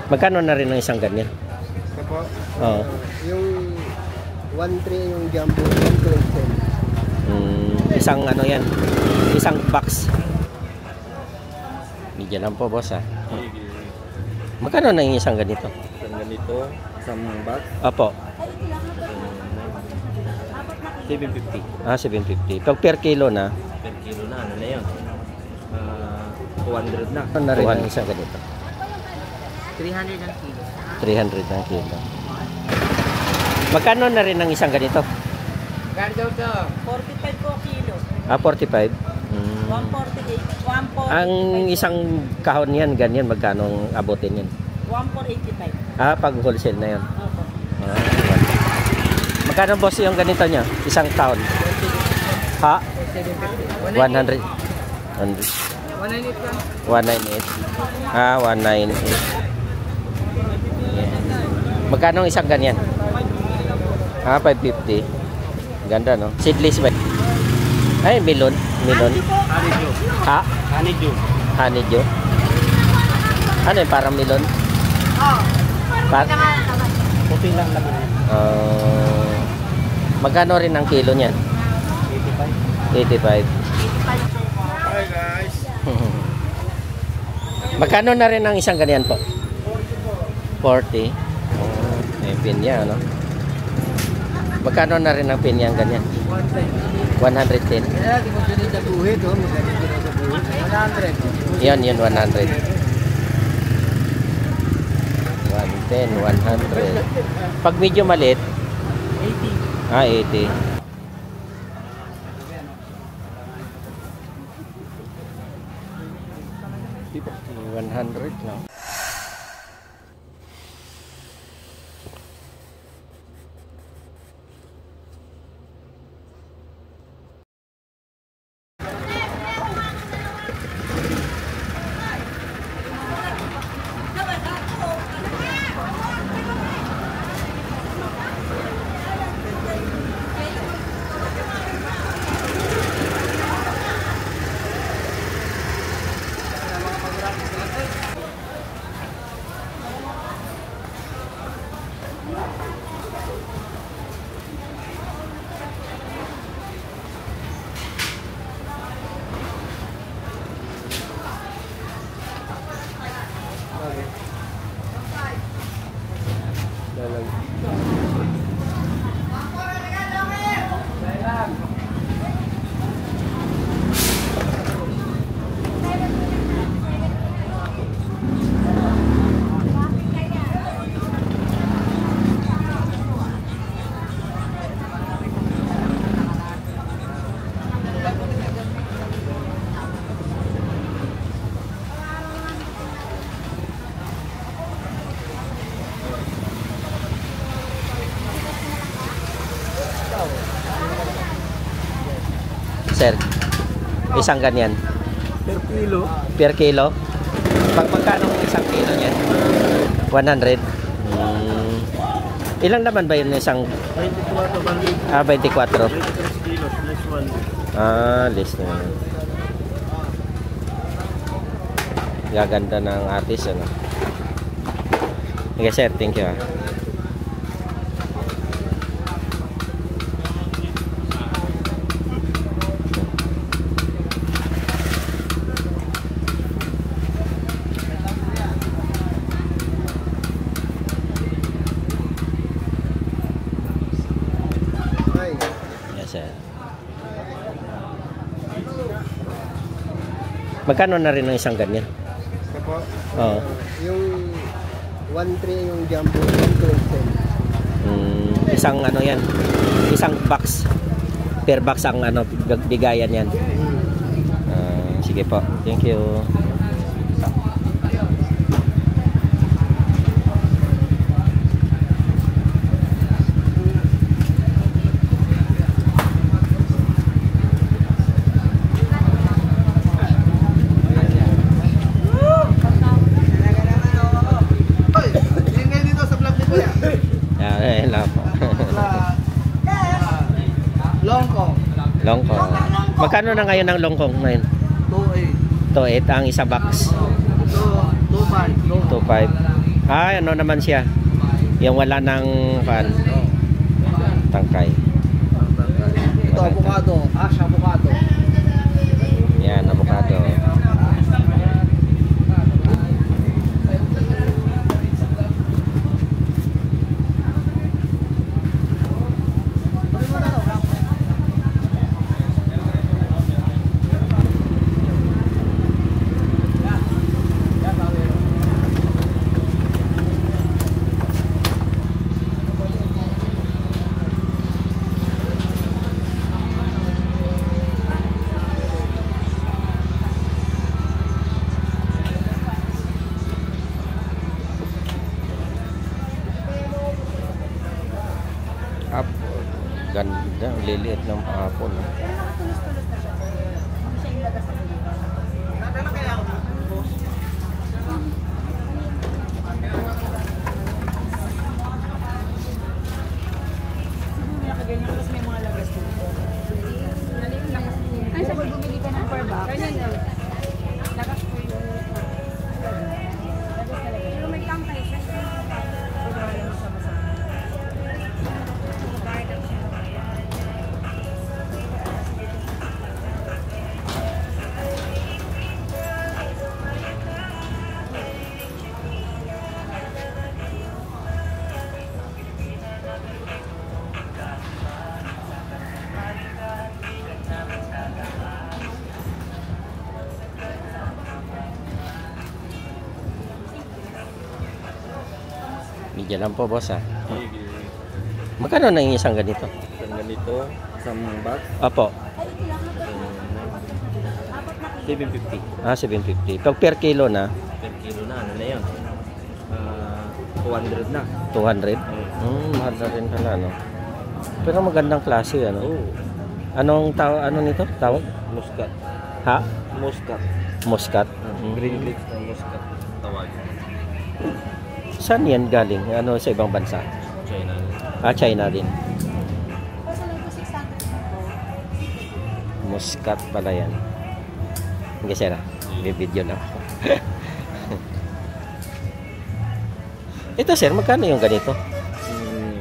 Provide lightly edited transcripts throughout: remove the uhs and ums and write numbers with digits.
Magkano na rin ang isang ganyan? Ito po. Oo. Yung 1.3 yung jumbo, 1.20. Isang ano yan? Isang box. Medyo lang po, boss, ha? Magkano na yung isang ganito? Isang ganito, isang box. Opo. 750. 750. Pag per kilo na? Per kilo na, ano na yun? 200 na. Ano na rin ang isang ganito? 300 ang kilo. 300 ang kilo. Magkano na rin ang isang ganito? Magkano daw to? 45 po kilo. 45? 148. 148. Ang isang kahon yan, ganyan, magkano ang abutin yan? 1485. Pag wholesale na yan. Opo. Magkano, boss, yung ganito niya? Isang kahon? Ha? 100. 100. 198. 198. Magkano ang isang ganyan? 550. Ganda, no? Seedless ba? Ay, melon. Melon. Honeydew. Ha? Honeydew. Honeydew. Ano yun? Parang melon? Puti lang naman. Magkano rin ang kilo niyan? 85. 85. Hi guys. Magkano na rin ang isang ganyan po? 40. May pinya, no? Magkano na rin ang pinya ganyan? 110. Kaya di mo ganun sa buhit, oh. Magaling ko na sa buhit. 100. Yan, 100. 110, 100. Pag medyo maliit? 80. 80. $100 no? Sir, isang ganyan. Per kilo. Per kilo? Pag magkano ang isang kilo niyan? 100. Ilang naman ba yun isang? 24 balik. 24. 23 kilos, less 1. List na yun. Gaganda ng artist, ano? Okay, sir. Thank you, Yes, sir. Magkano na rin ang isang ganyan? Ito po. Oo. Yung 1.3 yung jumbo, 1.20. Isang ano yan? Isang box. Per box ang ano, bigayan yan. Sige po. Thank you. Ayan lang po. Longkong. Longkong. Magkano na ngayon ang longkong ngayon? 2.8. 2.8 ang isa box. 2.5. 2.5. Ah, ano naman siya? Yung wala ng pan. Tangkay. Ito, avocado. Ash, avocado. Yan, avocado. Apple. Ganda, ang liliit ng apple. Ay, sa bumili ka ng per box. Lakas ko yung pero may tangkay siya. Bigyan lang po, boss, ha. Magkano na yung isang ganito? Isang ganito, isang box, Apo. 750. Ah, 750. Pag per kilo na, Per kilo na, ano na yun? 200 na. 200. Mahal na rin pala, no? Pero magandang klase, ano? Oh, Anong ano nito? Tawag? muscat. Ha? Muscat. Muscat. Green leaf ng muscat. Tawag. Saan yan galing? Ano sa ibang bansa? China. Ah, China din. Muscat pala yan. Hindi, sir. Bibidyo lang. Ito, sir, magkano yung ganito?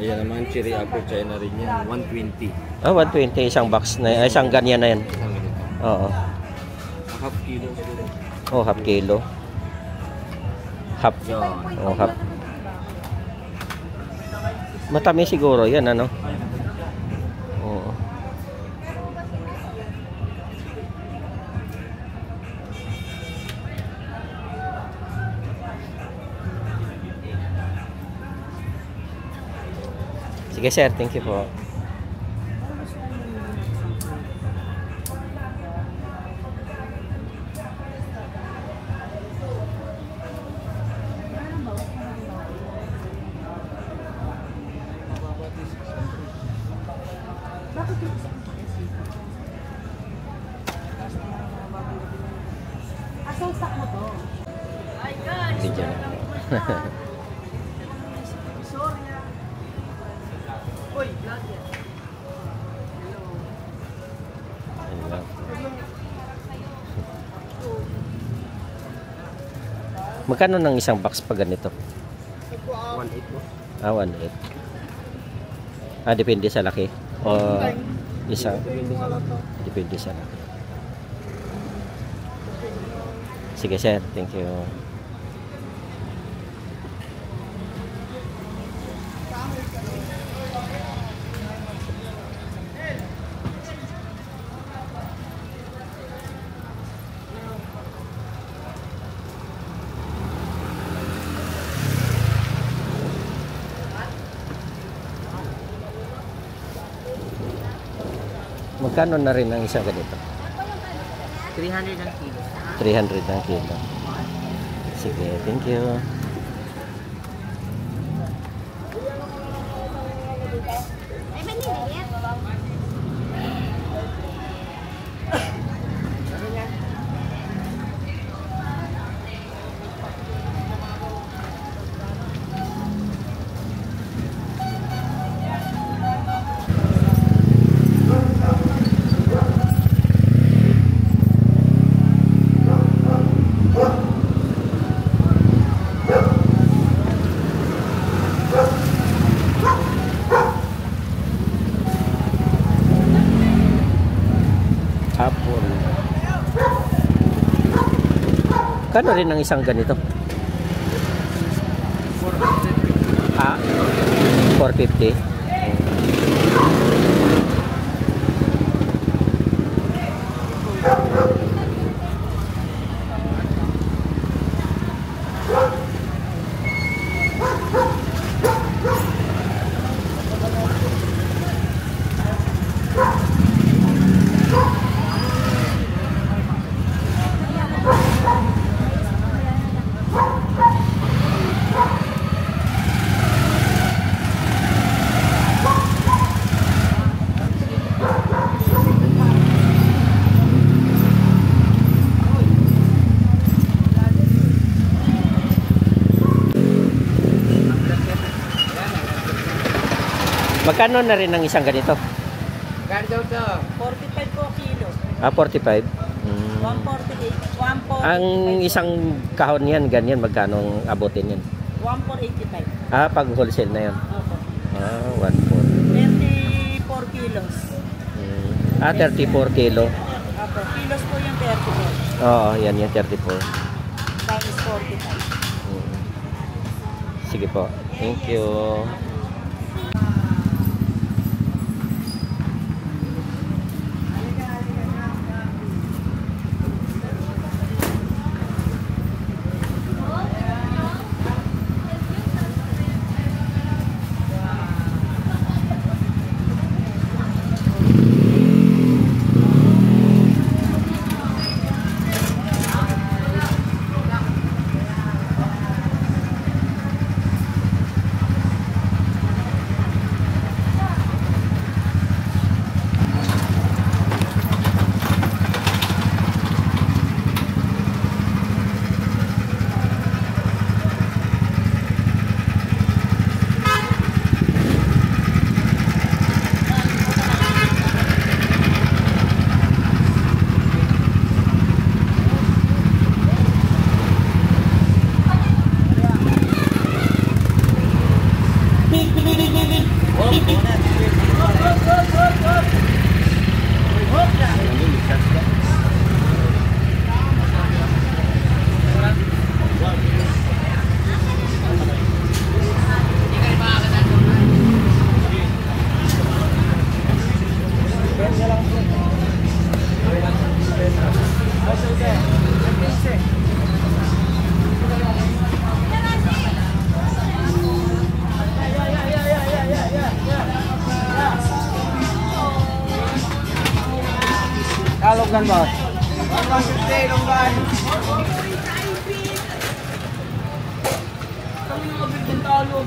Yan naman, cherry apple China rin yan. 120. Ah, 120 isang box na isang ganyan na yan. Isang ganito. Oo. Half kilo siguro. Oh, half kilo. Half. Yan. Oh, half. Matamis siguro yan, ano? Oo. Sige, sir. Thank you po. Asang stock mo to? Video lang. Uy, vlog yan. Ayun lang. Magkano ng isang box pa ganito? 1.8 po. Ah, 1.8. Ah, depende sa laki. O isang. Depende sa laki. Sige, sir. Thank you. Magkano na rin ang isang ganito? 300 ang kilo. 300 ang kilo. Sige, thank you. Magkano rin ang isang ganito? 450. Magkano na rin ang isang ganito? Magkano daw to? 45 po kilo. 45. 148. 148. Ang isang kahon niyan, ganyan, magkano ang abutin yan? 1485. Pag wholesale na yan. Opo. 1.4. 34 kilos. 34 kilo. Opo. Kilos po yung 34. Oo, yan yung 34. Times 45. Sige po. Thank you. Kalonggan boss. 150 longgan. Kami mga bigyan talo.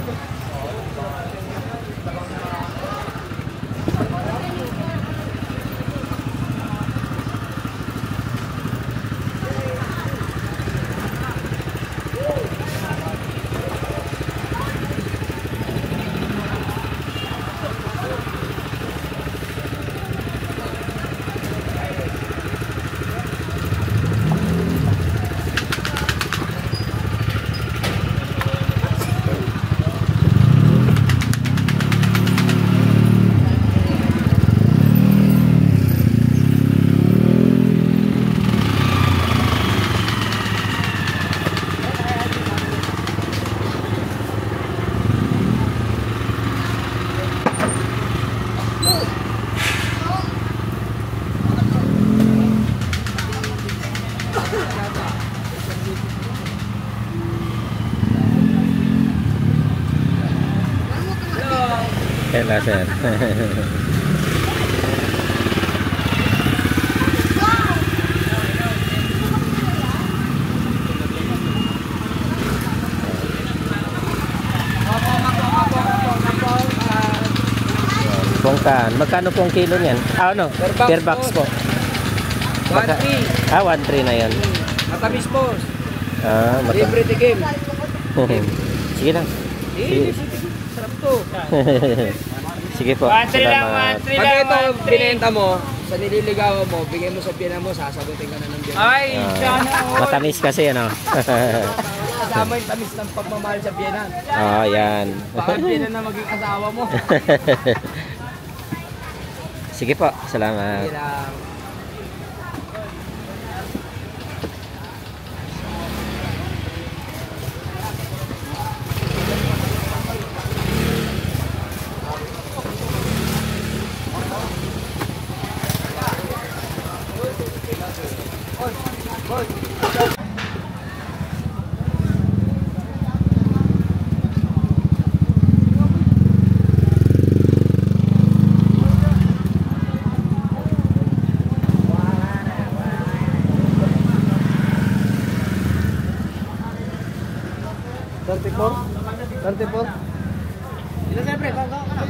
Kailan, sir? Pongkan. Magkano pong kilo niyan? Ano? Per box po. 1-3. 1.3 na yan. Matamis po. Matamis. Libre tikim. Sige lang. Sige. Sarap to. Sige po. Salamat. Pag ito binenta mo, sa nililigawan mo, bigay mo sa pina mo, sasagutin ka na ng biyanan. Ay, Matamis kasi, ano? kasama yung tamis ng pagmamahal sa biyanan. Yan. Baka biyanan na maging asawa mo. Sige po. Salamat. Sige lang. 34? Ito siyempre, kagawa ka na.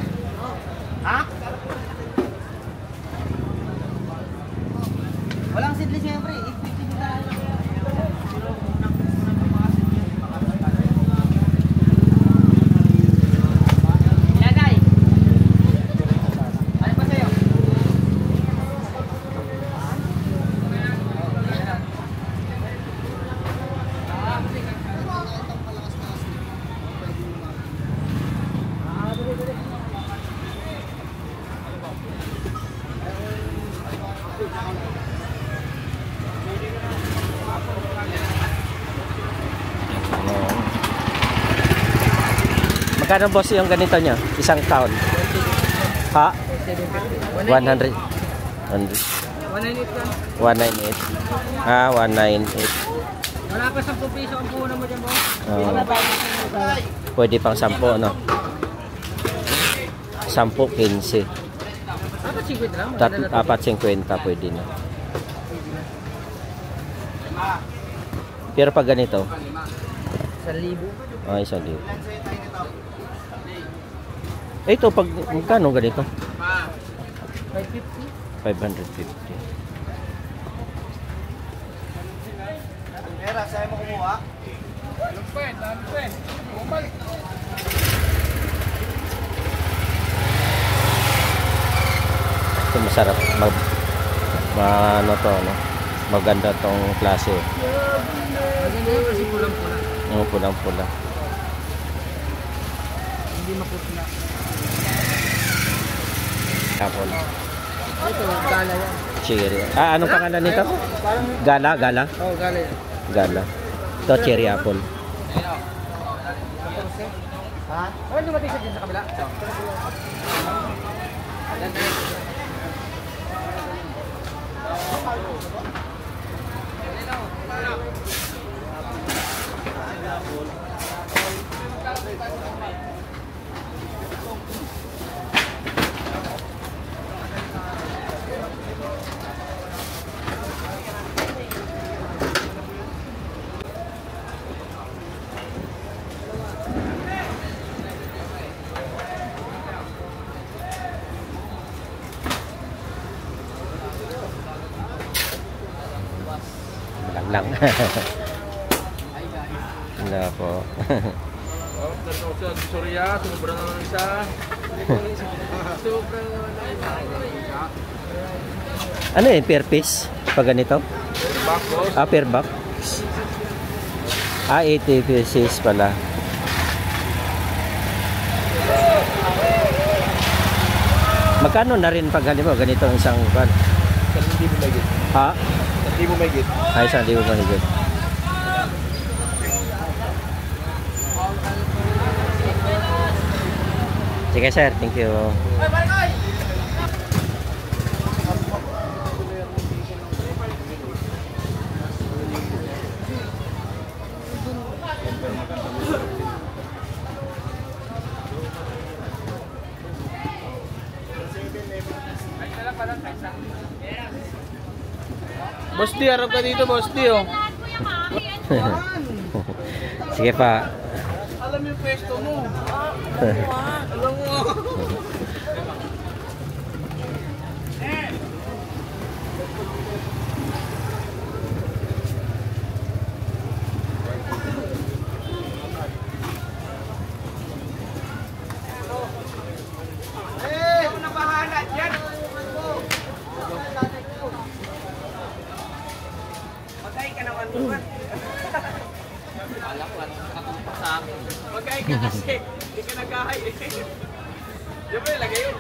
Ha? Walang seedless siyempre. Magkano boss yung ganito nyo? Isang taon? Ha? 100. 100. 198 198. Ah, 198. Wala pa 10 piso ang puhunan mo dyan, boss. Oh. Pwede pang 10, no? 10, 15. Dapat 50 lang. 4.50 pwede na. Pero pag ganito? 1,000. Ah, 1,000. Ito, pag magkano ganito? 550. 550. Pera, sa'yo mo kumuha? Lampet. Bumalik. Ito masarap. Ano to, no? Maganda tong klase. Maganda yun kasi pulang-pula. Oo, pulang-pula. Hindi maputla. Apple. Ito, gala yan. Cherry. Ah, anong pangalan nito? Gala, gala. Oo, gala yan. Gala. Ito, cherry apple. Ha? Ano dumating sa dyan sa kabila? Lang. Wala po. Sorry ya, sobra na lang isa. Sobra na lang isa. Ano yun? Per piece? Pag ganito? Ah, per box? Ah, 80 pieces pala. Magkano na rin pag halimbawa ganito ang isang pan? 1,000 mahigit. Ha? 1,000 mahigit. Ay, 1,000 mahigit. Sige sir, thank you. Boss D, harap ka dito, Boss D, oh. Sige pa. Alam yung pwesto mo. Alam mo. Magkain ka kasi, hindi ka nagkahay eh. Diyan mo nilagay yun.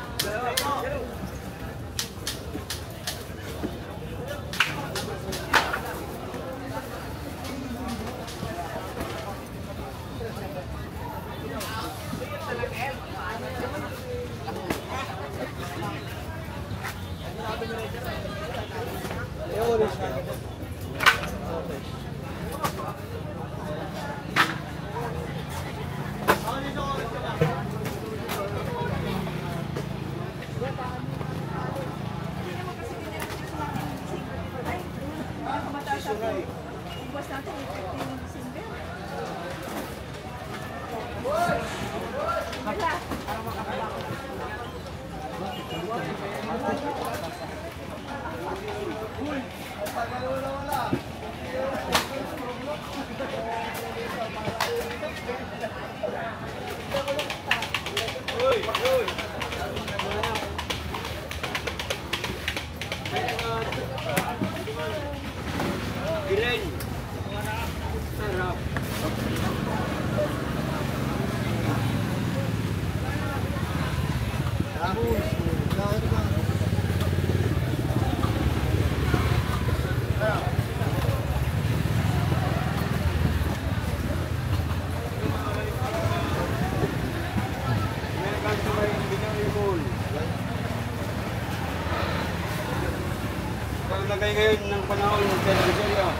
Lagay ngayon ng panahon ng television.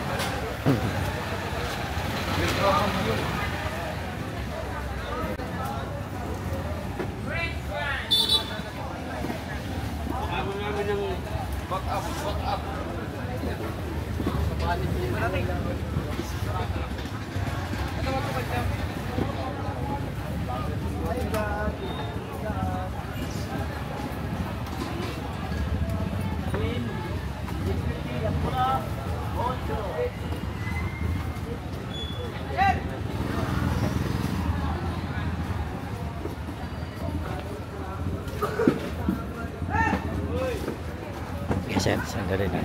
Ako namin ng back up. Kasi sandali na.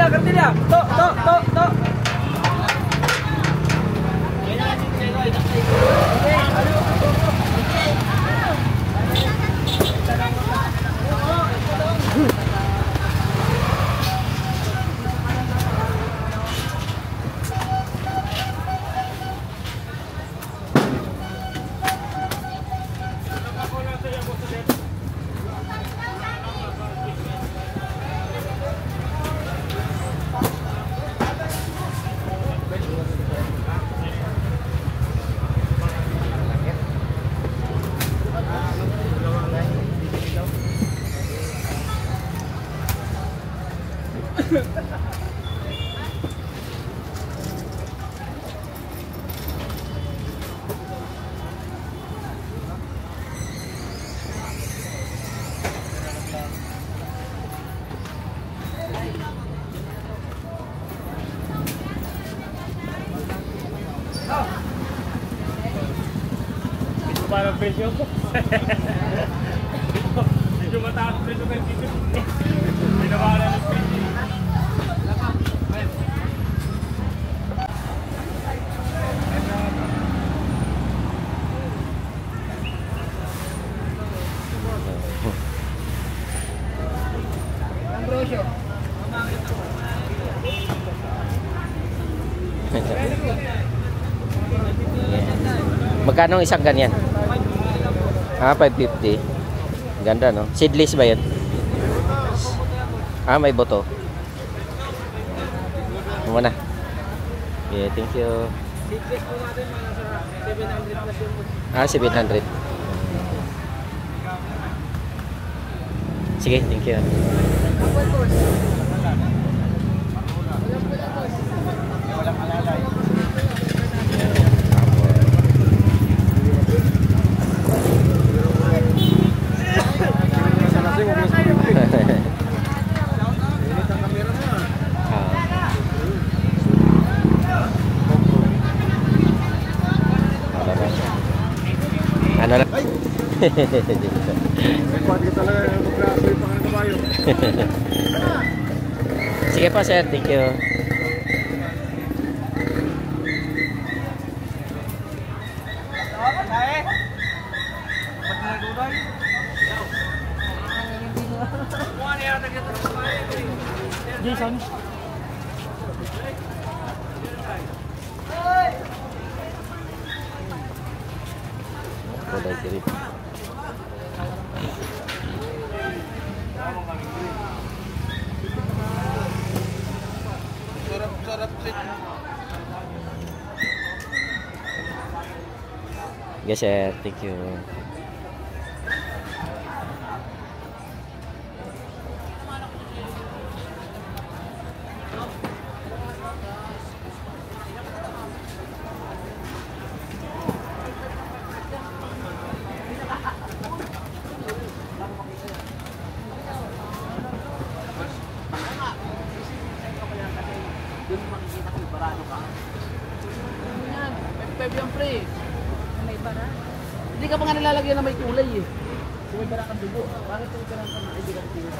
Kartilya! To! Parang presyo ko. Medyo mataas presyo kayo dito. Pinawala ng presyo. Magkano ang isang ganyan? 550. Ganda, no? Seedless ba yan? May boto. Muna. Okay, thank you. Seedless po natin mga sa 700 plus yun. 700. Sige, thank you. Ano lang? Sige po sir, thank you. Jason. Kulay green. Yes sir, thank you. Yung pre. May bara. Hindi ka pa nga nilalagyan na may kulay eh. Kung may bara kang dugo. Bakit yung bara kang hindi ka dugo?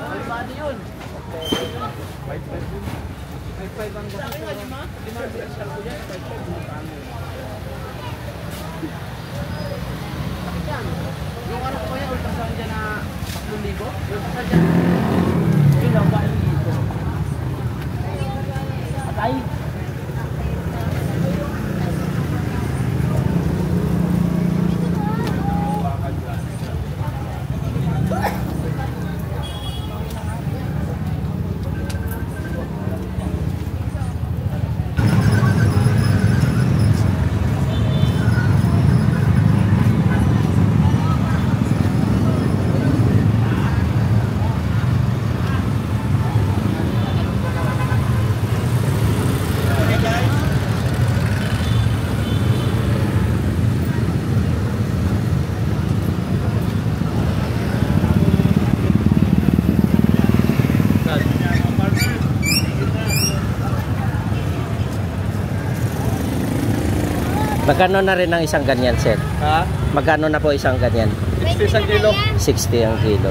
May body yun. 5.5 yun. 5.5 ang gusto. Demand yung asal ko dyan. 5.5 yung kami. Bakit yan? Yung ano ko yan, ultrasound dyan na 3,000. Yung ultrasound dyan. Yung lang ba yung dito? Atay. Magkano na rin ang isang ganyan, sir? Ha? Magkano na po isang ganyan? 60 isang kilo. 60 ang kilo.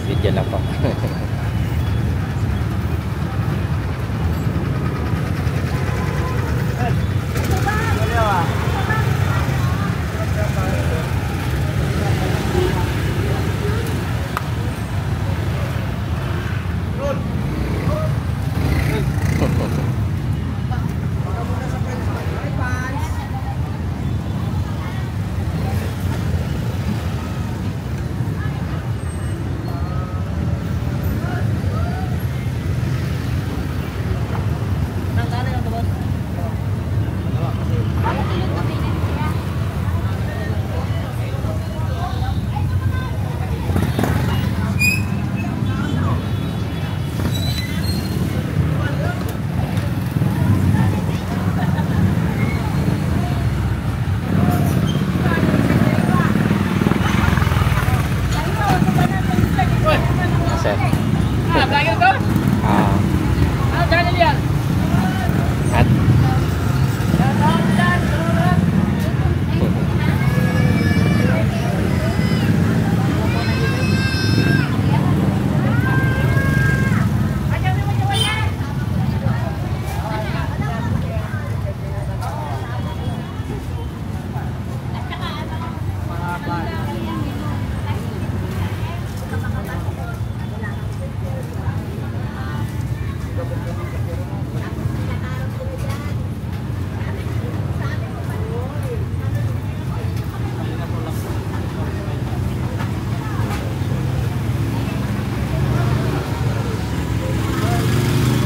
Video lang po.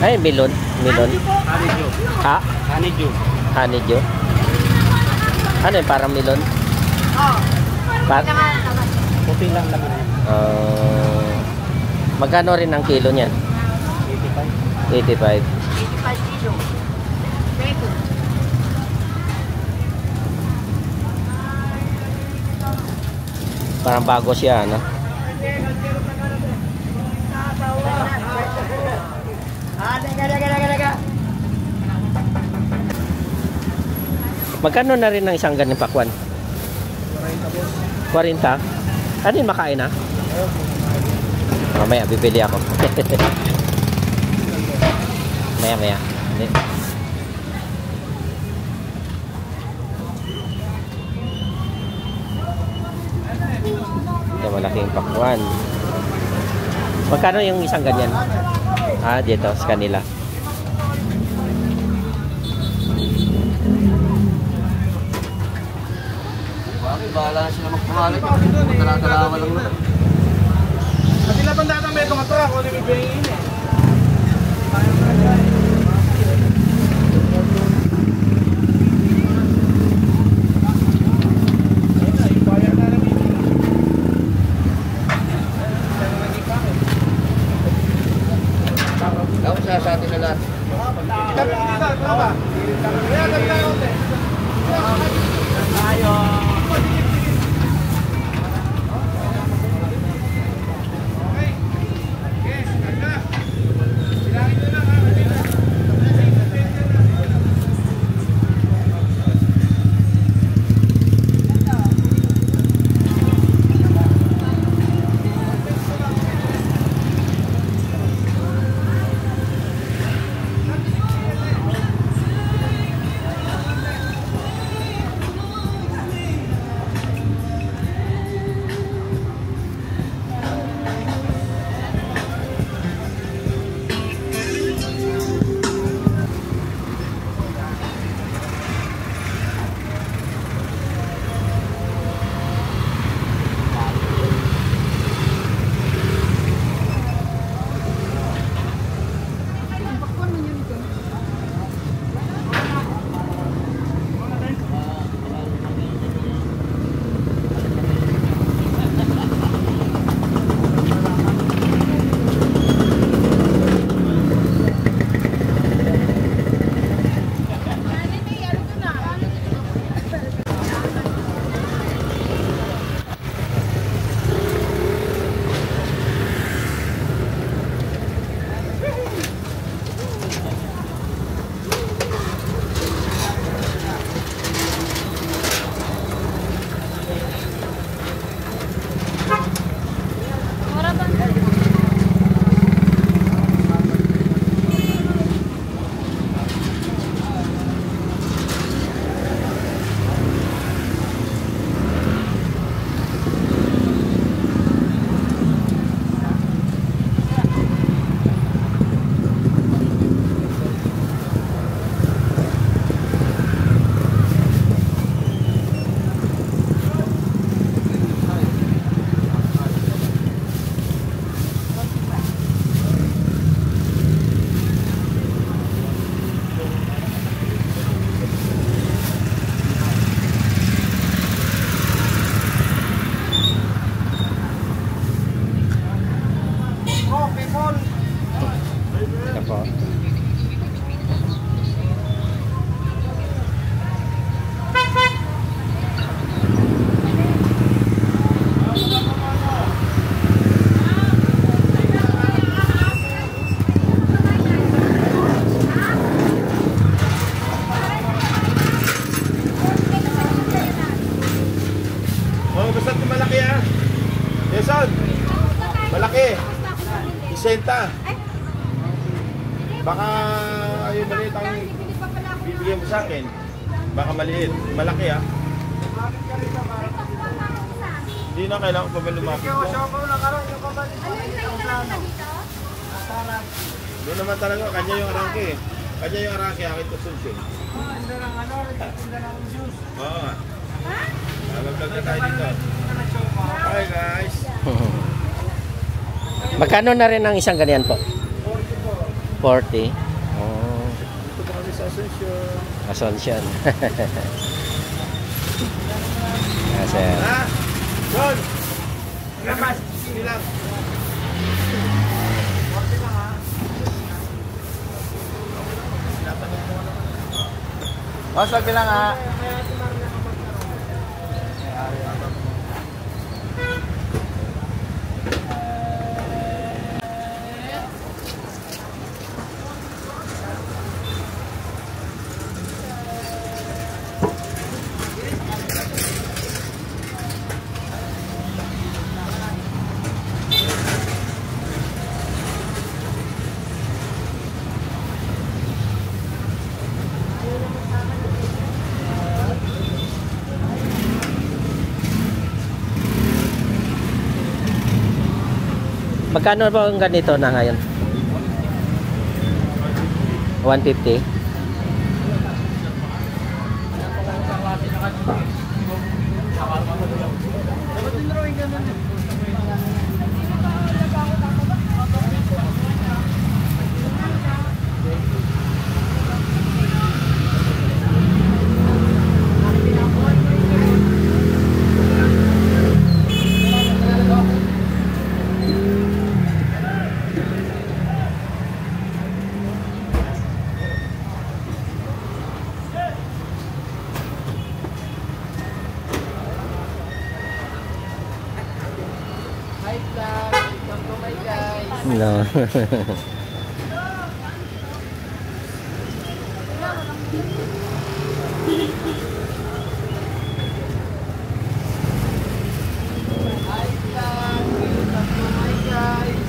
Ay, milon. Milon. Honeydew. Ha? Honeydew. Honeydew. Ano yun? Parang milon? Oh. Puti lang naman yan. Magkano rin ang kilo niyan? 85. 85 kilo. Pego. Parang bago siya, no? Magkano na rin ang isang ganyan pakwan? 40? Ano yun, makain na? Mamaya, bibili ako. Maya. Hindi. Ito, malaking pakwan. Magkano yung isang ganyan? Ah, dito, sa kanila. Bakit? Bahala na sila magpamalit. Tala-talawa lang naman. Kasi laban datang may itong atrak. Kung ano yung ibigin eh. Dapat sa atin na lahat. Ito po. Oh, basta't malaki ah. Jason, malaki. Isenta. Baka ayun maliit ang bibigyan mo sa akin. Baka maliit. Malaki ah. Hindi na kailangan pa ba lumapit ko? Doon naman talaga, kanya yung arangke eh. Kanya yung arangke, akin to sunsun. Oo nga. Nagagdag na tayo dito. Hi guys. Magkano na rin ang isang ganyan po? 40. Oh, Ito pa kami sa Asuncion. Asuncion. Ah, sir. Ha? John! Lamas! Hindi lang. Boss, wag lang ha. Magkano ba ang ganito na ngayon? 150. Dapat din drawing ganun eh. Hi vlog, welcome to my guys. No. Hi vlog, welcome to my guys.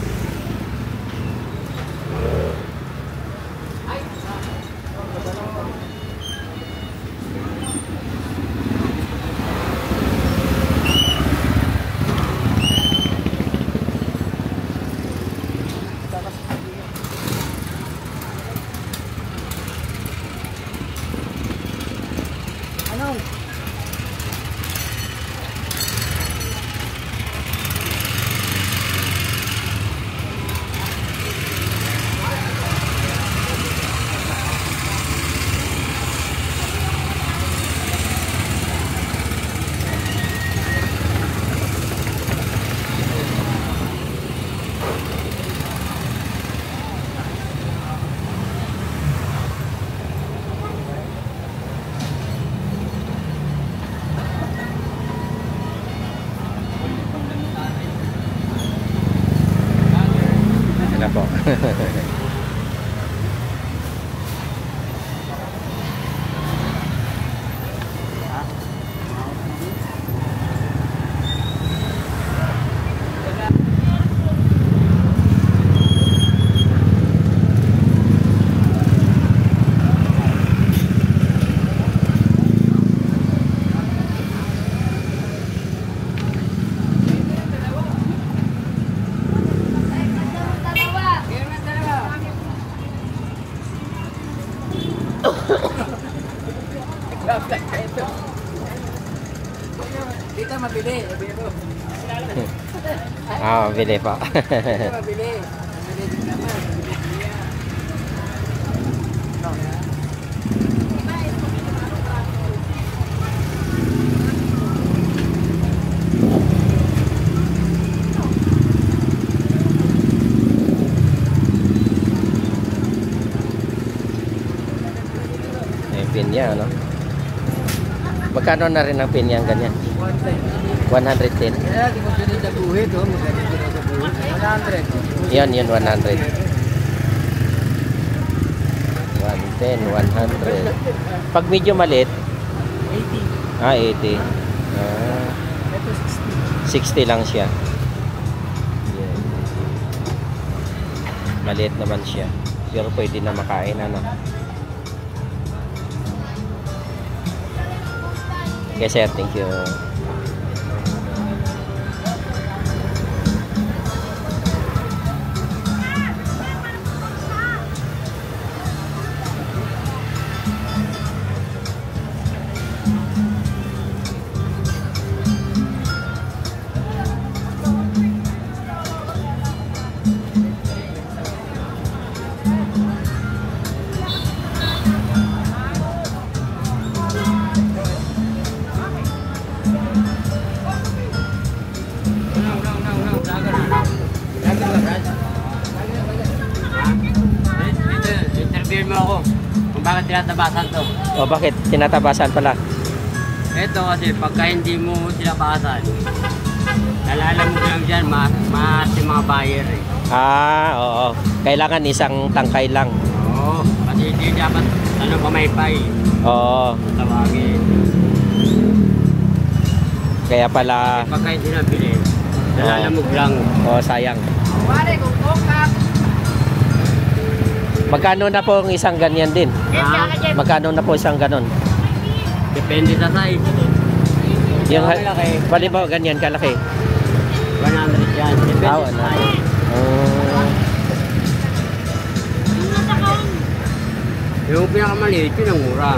Ano? Ano po? Dito mabili, dito. Ah, bili pa. Dito mabili. Mabili din naman. Mabili niya. No. May pinya, no? Magkano na rin ang pinya ganyan? 110. Kaya di mo pinili sa buhit, oh. Magkano pinili sa buhit? 100. Yan, 100. 110, 100. Pag medyo maliit, 80. ah, 80. Ah, Ito 60 60. lang siya. Yan. Maliit naman siya. Pero pwede na makain, ano? Okay, sir. Thank you. Kung bakit tinatabasan to? O bakit? Tinatabasan pala. Ito kasi pagka hindi mo tinabasan, nalalamog lang dyan, mas yung mga buyer eh. Ah, oo. Kailangan isang tangkay lang. Oo, kasi hindi dapat pamaypay. Oo. Tawagin. Kaya pala, Pagka hindi nabili, nalalamog lang. sayang. Pare, kung kokak. Magkano na po ang isang ganyan din? Ah, Magkano na po isang ganon? depende sa size. Yung, Malaki. bali ba ganyan kalaki? 100 yan. Depende Ah, sa size. Yung pinakamaliit, yun ang mura.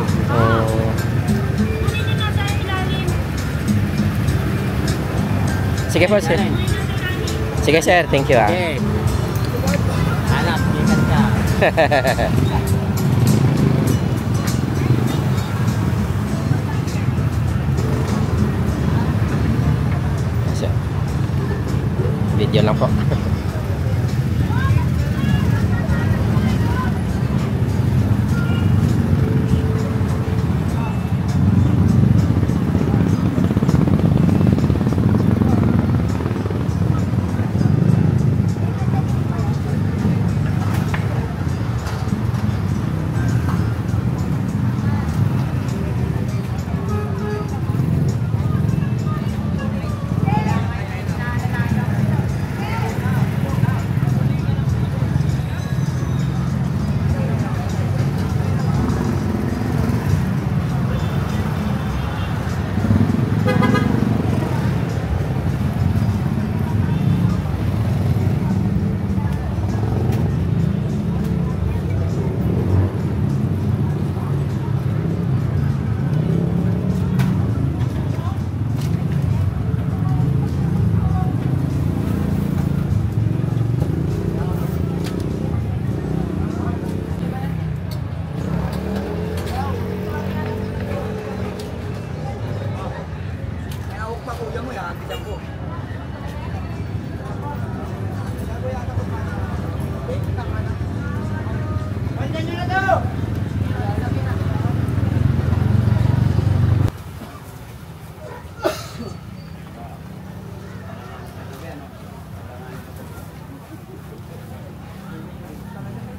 Sige po, sir. Sige, sir. Thank you, Okay. Anak, ikat ka. So, video lang po.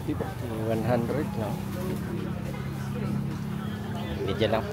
Diba? 100 no? Video lang.